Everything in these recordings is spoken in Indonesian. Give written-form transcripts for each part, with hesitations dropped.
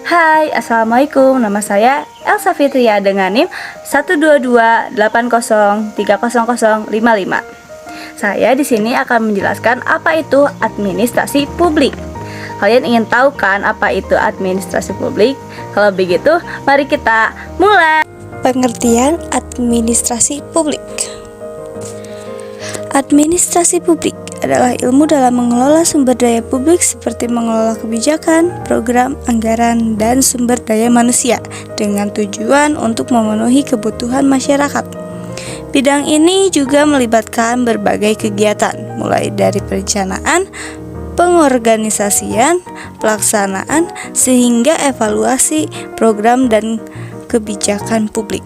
Hai, Assalamualaikum. Nama saya Elsa Fitria dengan NIM 12280300055. Saya di sini akan menjelaskan apa itu administrasi publik. Kalian ingin tahu kan apa itu administrasi publik? Kalau begitu, mari kita mulai. Pengertian administrasi publik. Administrasi publik adalah ilmu dalam mengelola sumber daya publik seperti mengelola kebijakan, program, anggaran, dan sumber daya manusia dengan tujuan untuk memenuhi kebutuhan masyarakat. Bidang ini juga melibatkan berbagai kegiatan, mulai dari perencanaan, pengorganisasian, pelaksanaan, sehingga evaluasi program dan kebijakan publik.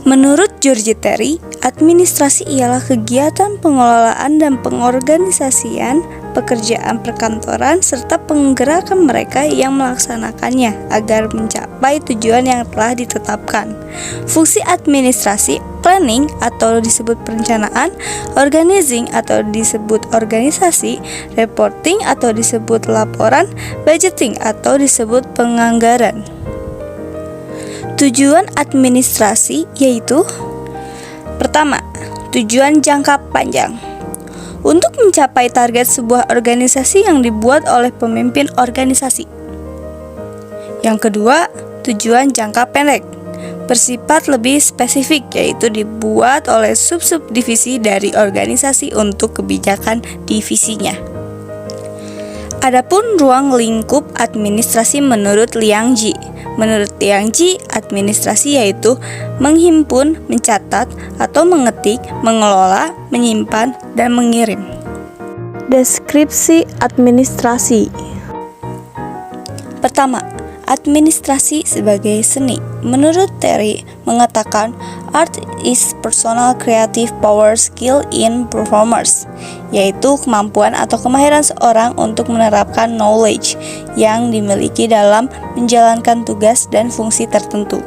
Menurut George Terry, administrasi ialah kegiatan pengelolaan dan pengorganisasian pekerjaan perkantoran serta penggerakan mereka yang melaksanakannya agar mencapai tujuan yang telah ditetapkan. Fungsi administrasi, planning atau disebut perencanaan, organizing atau disebut organisasi, reporting atau disebut laporan, budgeting atau disebut penganggaran. Tujuan administrasi yaitu: pertama, tujuan jangka panjang. Untuk mencapai target sebuah organisasi yang dibuat oleh pemimpin organisasi. Yang kedua, tujuan jangka pendek. Bersifat lebih spesifik, yaitu dibuat oleh sub-divisi dari organisasi untuk kebijakan divisinya. Adapun ruang lingkup administrasi menurut Liang Ji. Menurut Liang Ji, administrasi yaitu menghimpun, mencatat, atau mengetik, mengelola, menyimpan, dan mengirim. Deskripsi administrasi. Pertama, administrasi sebagai seni. Menurut Terry mengatakan, art is personal creative power skill in performers, yaitu kemampuan atau kemahiran seorang untuk menerapkan knowledge yang dimiliki dalam menjalankan tugas dan fungsi tertentu.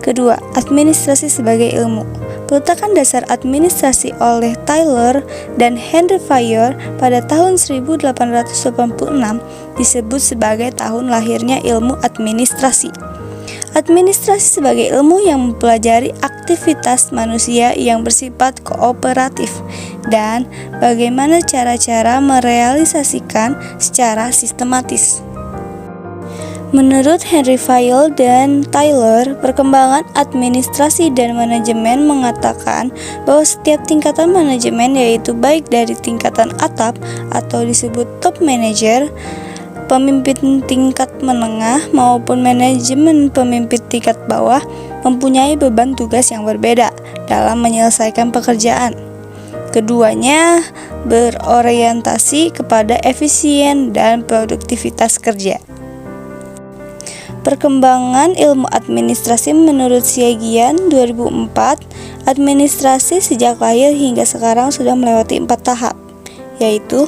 Kedua, administrasi sebagai ilmu. Peletakan dasar administrasi oleh Taylor dan Henry Fayol pada tahun 1886 disebut sebagai tahun lahirnya ilmu administrasi. Administrasi sebagai ilmu yang mempelajari aktivitas manusia yang bersifat kooperatif dan bagaimana cara-cara merealisasikan secara sistematis. Menurut Henry Fayol dan Taylor, perkembangan administrasi dan manajemen mengatakan bahwa setiap tingkatan manajemen, yaitu baik dari tingkatan atap atau disebut top manager, pemimpin tingkat menengah maupun manajemen pemimpin tingkat bawah, mempunyai beban tugas yang berbeda dalam menyelesaikan pekerjaan. Keduanya berorientasi kepada efisien dan produktivitas kerja. Perkembangan ilmu administrasi menurut Siegian 2004, administrasi sejak lahir hingga sekarang sudah melewati 4 tahap, yaitu: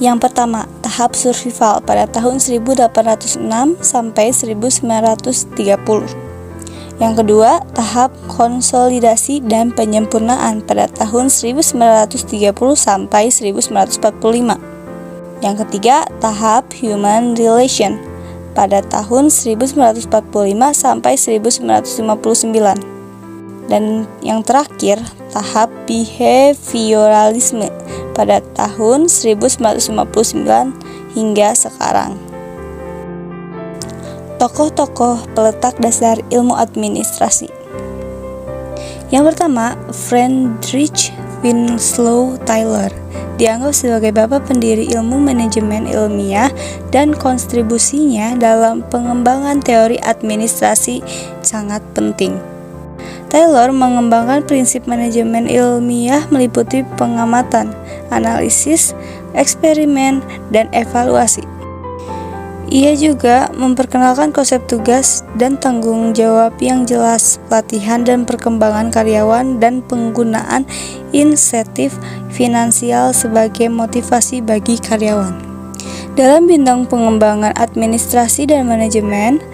yang pertama, tahap survival pada tahun 1806 sampai 1930. Yang kedua, tahap konsolidasi dan penyempurnaan pada tahun 1930 sampai 1945. Yang ketiga, tahap human relation pada tahun 1945 sampai 1959. Dan yang terakhir, tahap behavioralisme pada tahun 1959 hingga sekarang. Tokoh-tokoh peletak dasar ilmu administrasi. Yang pertama, Friedrich Winslow Taylor, dianggap sebagai bapak pendiri ilmu manajemen ilmiah dan kontribusinya dalam pengembangan teori administrasi sangat penting. Taylor mengembangkan prinsip manajemen ilmiah meliputi pengamatan, analisis, eksperimen, dan evaluasi. Ia juga memperkenalkan konsep tugas dan tanggung jawab yang jelas, pelatihan dan perkembangan karyawan, dan penggunaan insentif finansial sebagai motivasi bagi karyawan. Dalam bidang pengembangan administrasi dan manajemen,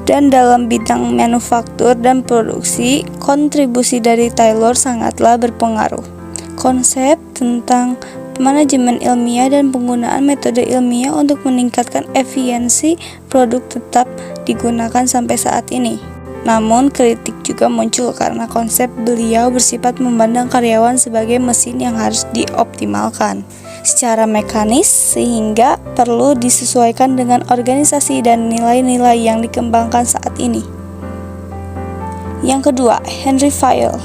dan dalam bidang manufaktur dan produksi, kontribusi dari Taylor sangatlah berpengaruh. konsep tentang manajemen ilmiah dan penggunaan metode ilmiah untuk meningkatkan efisiensi produk tetap digunakan sampai saat ini. Namun kritik juga muncul karena konsep beliau bersifat memandang karyawan sebagai mesin yang harus dioptimalkan secara mekanis sehingga perlu disesuaikan dengan organisasi dan nilai-nilai yang dikembangkan saat ini. Yang kedua, Henry Fayol.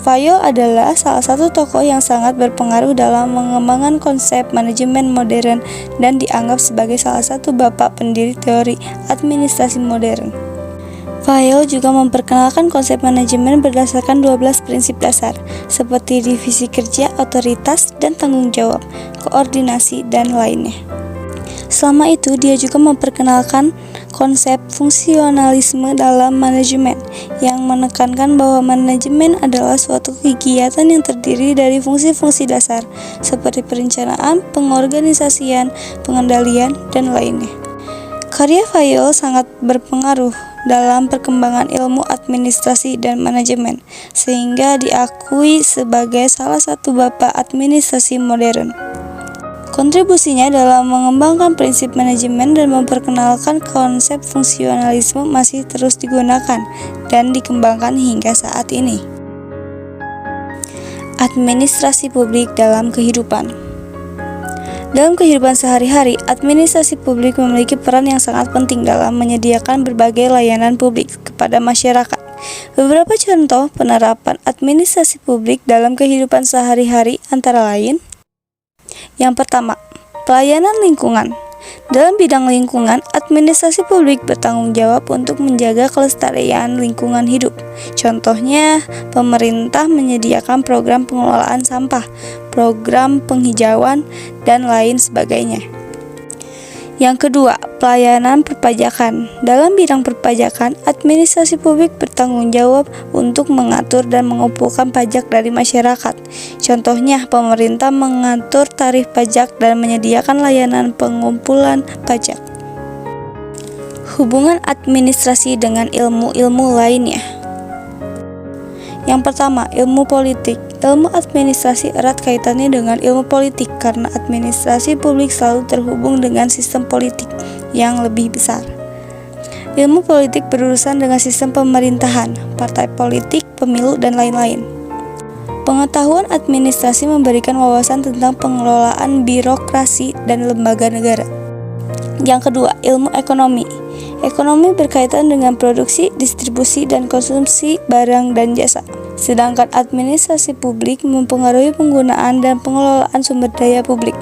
Fayol adalah salah satu tokoh yang sangat berpengaruh dalam mengembangkan konsep manajemen modern dan dianggap sebagai salah satu bapak pendiri teori administrasi modern. Fayol juga memperkenalkan konsep manajemen berdasarkan 12 prinsip dasar, seperti divisi kerja, otoritas, dan tanggung jawab, koordinasi, dan lainnya. Selama itu, dia juga memperkenalkan konsep fungsionalisme dalam manajemen, yang menekankan bahwa manajemen adalah suatu kegiatan yang terdiri dari fungsi-fungsi dasar, seperti perencanaan, pengorganisasian, pengendalian, dan lainnya. Karya Fayol sangat berpengaruh dalam perkembangan ilmu administrasi dan manajemen, sehingga diakui sebagai salah satu bapak administrasi modern. Kontribusinya dalam mengembangkan prinsip manajemen dan memperkenalkan konsep fungsionalisme masih terus digunakan dan dikembangkan hingga saat ini. Administrasi publik dalam kehidupan. Dalam kehidupan sehari-hari, administrasi publik memiliki peran yang sangat penting dalam menyediakan berbagai layanan publik kepada masyarakat. Beberapa contoh penerapan administrasi publik dalam kehidupan sehari-hari antara lain: yang pertama, pelayanan lingkungan. Dalam bidang lingkungan, administrasi publik bertanggung jawab untuk menjaga kelestarian lingkungan hidup. Contohnya, pemerintah menyediakan program pengelolaan sampah, program penghijauan, dan lain sebagainya. Yang kedua, pelayanan perpajakan. Dalam bidang perpajakan, administrasi publik bertanggung jawab untuk mengatur dan mengumpulkan pajak dari masyarakat. Contohnya, pemerintah mengatur tarif pajak dan menyediakan layanan pengumpulan pajak. Hubungan administrasi dengan ilmu-ilmu lainnya. Yang pertama, ilmu politik. Ilmu administrasi erat kaitannya dengan ilmu politik karena administrasi publik selalu terhubung dengan sistem politik yang lebih besar. Ilmu politik berurusan dengan sistem pemerintahan, partai politik, pemilu, dan lain-lain. Pengetahuan administrasi memberikan wawasan tentang pengelolaan birokrasi dan lembaga negara. Yang kedua, ilmu ekonomi. Ekonomi berkaitan dengan produksi, distribusi, dan konsumsi barang dan jasa. Sedangkan administrasi publik mempengaruhi penggunaan dan pengelolaan sumber daya publik.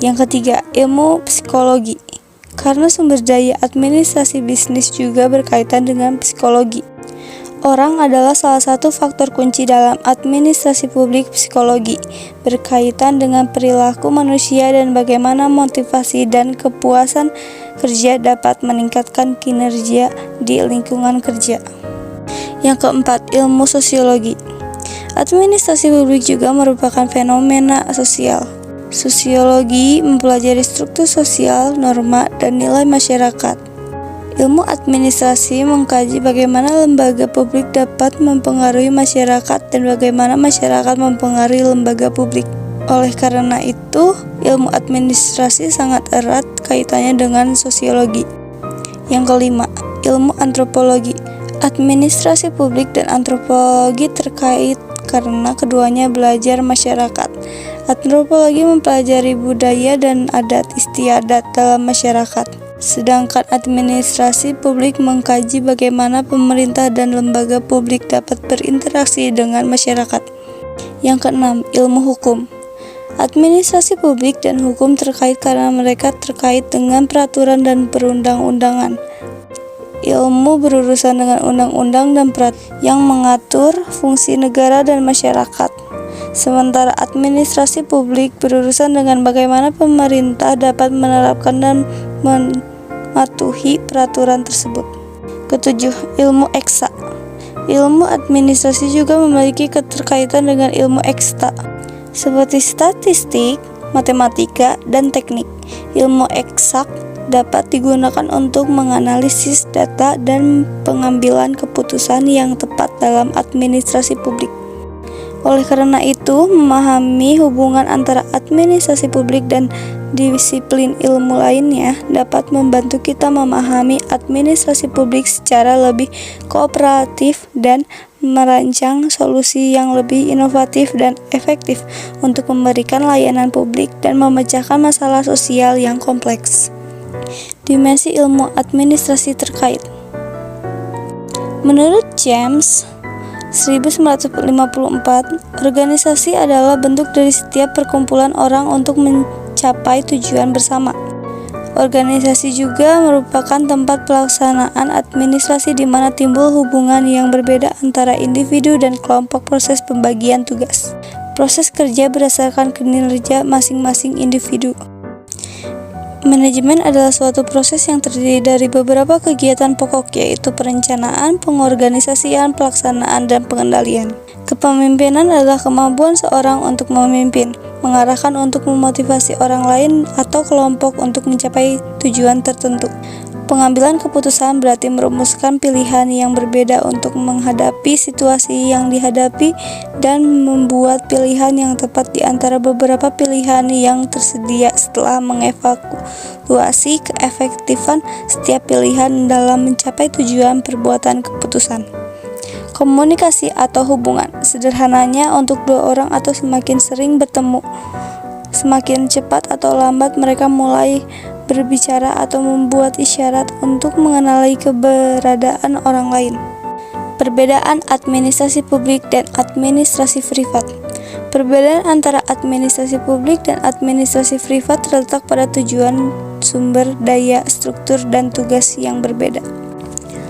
Yang ketiga, ilmu psikologi. Karena sumber daya administrasi bisnis juga berkaitan dengan psikologi. Orang adalah salah satu faktor kunci dalam administrasi publik. Psikologi berkaitan dengan perilaku manusia dan bagaimana motivasi dan kepuasan kerja dapat meningkatkan kinerja di lingkungan kerja. Yang keempat, ilmu sosiologi. Administrasi publik juga merupakan fenomena sosial. Sosiologi mempelajari struktur sosial, norma, dan nilai masyarakat. Ilmu administrasi mengkaji bagaimana lembaga publik dapat mempengaruhi masyarakat dan bagaimana masyarakat mempengaruhi lembaga publik. Oleh karena itu, ilmu administrasi sangat erat kaitannya dengan sosiologi. Yang kelima, ilmu antropologi. Administrasi publik dan antropologi terkait karena keduanya belajar masyarakat. Antropologi mempelajari budaya dan adat istiadat dalam masyarakat. Sedangkan administrasi publik mengkaji bagaimana pemerintah dan lembaga publik dapat berinteraksi dengan masyarakat. Yang keenam, ilmu hukum. Administrasi publik dan hukum terkait karena mereka terkait dengan peraturan dan perundang-undangan. Ilmu berurusan dengan undang-undang dan peraturan yang mengatur fungsi negara dan masyarakat. Sementara administrasi publik berurusan dengan bagaimana pemerintah dapat menerapkan dan mematuhi peraturan tersebut. Ketujuh, ilmu eksak. Ilmu administrasi juga memiliki keterkaitan dengan ilmu eksak, seperti statistik, matematika, dan teknik. Ilmu eksak dapat digunakan untuk menganalisis data dan pengambilan keputusan yang tepat dalam administrasi publik. Oleh karena itu, memahami hubungan antara administrasi publik dan disiplin ilmu lainnya dapat membantu kita memahami administrasi publik secara lebih kooperatif dan merancang solusi yang lebih inovatif dan efektif untuk memberikan layanan publik dan memecahkan masalah sosial yang kompleks. Dimensi ilmu administrasi terkait. Menurut James 1954, organisasi adalah bentuk dari setiap perkumpulan orang untuk mencapai tujuan bersama. Organisasi juga merupakan tempat pelaksanaan administrasi di mana timbul hubungan yang berbeda antara individu dan kelompok. Proses pembagian tugas. Proses kerja berdasarkan kinerja masing-masing individu. Manajemen adalah suatu proses yang terdiri dari beberapa kegiatan pokok, yaitu perencanaan, pengorganisasian, pelaksanaan, dan pengendalian. Kepemimpinan adalah kemampuan seorang untuk memimpin, mengarahkan untuk memotivasi orang lain atau kelompok untuk mencapai tujuan tertentu. Pengambilan keputusan berarti merumuskan pilihan yang berbeda untuk menghadapi situasi yang dihadapi dan membuat pilihan yang tepat di antara beberapa pilihan yang tersedia setelah mengevaluasi keefektifan setiap pilihan dalam mencapai tujuan perbuatan keputusan. Komunikasi atau hubungan. Sederhananya, untuk dua orang atau semakin sering bertemu, semakin cepat atau lambat mereka mulai berbicara atau membuat isyarat untuk mengenali keberadaan orang lain. Perbedaan administrasi publik dan administrasi privat. Perbedaan antara administrasi publik dan administrasi privat terletak pada tujuan, sumber daya, struktur, dan tugas yang berbeda.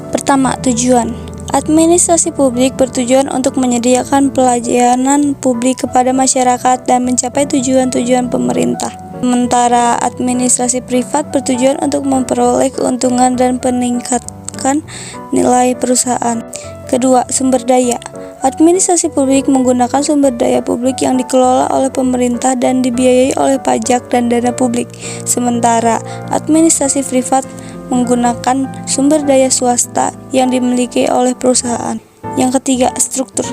Pertama, tujuan. Administrasi publik bertujuan untuk menyediakan pelayanan publik kepada masyarakat dan mencapai tujuan-tujuan pemerintah. Sementara administrasi privat bertujuan untuk memperoleh keuntungan dan meningkatkan nilai perusahaan. Kedua, sumber daya. Administrasi publik menggunakan sumber daya publik yang dikelola oleh pemerintah dan dibiayai oleh pajak dan dana publik. Sementara administrasi privat menggunakan sumber daya swasta yang dimiliki oleh perusahaan. Yang ketiga, struktur.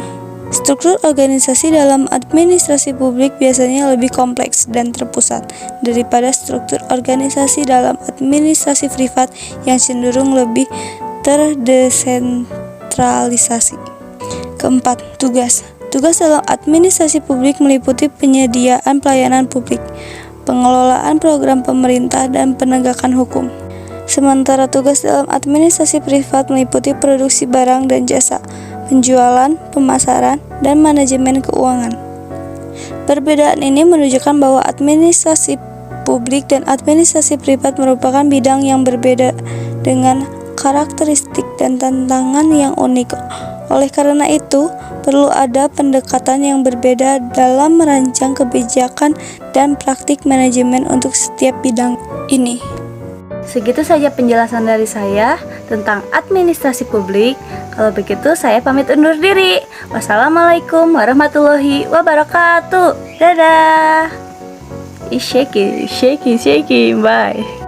Struktur organisasi dalam administrasi publik biasanya lebih kompleks dan terpusat daripada struktur organisasi dalam administrasi privat yang cenderung lebih terdesentralisasi. Keempat, tugas. Tugas dalam administrasi publik meliputi penyediaan pelayanan publik, pengelolaan program pemerintah, dan penegakan hukum. Sementara tugas dalam administrasi privat meliputi produksi barang dan jasa, penjualan, pemasaran, dan manajemen keuangan. Perbedaan ini menunjukkan bahwa administrasi publik dan administrasi privat merupakan bidang yang berbeda dengan karakteristik dan tantangan yang unik. Oleh karena itu, perlu ada pendekatan yang berbeda dalam merancang kebijakan dan praktik manajemen untuk setiap bidang ini. Segitu saja penjelasan dari saya tentang administrasi publik. Kalau begitu saya pamit undur diri. Wassalamualaikum warahmatullahi wabarakatuh. Dadah. Shaking, bye.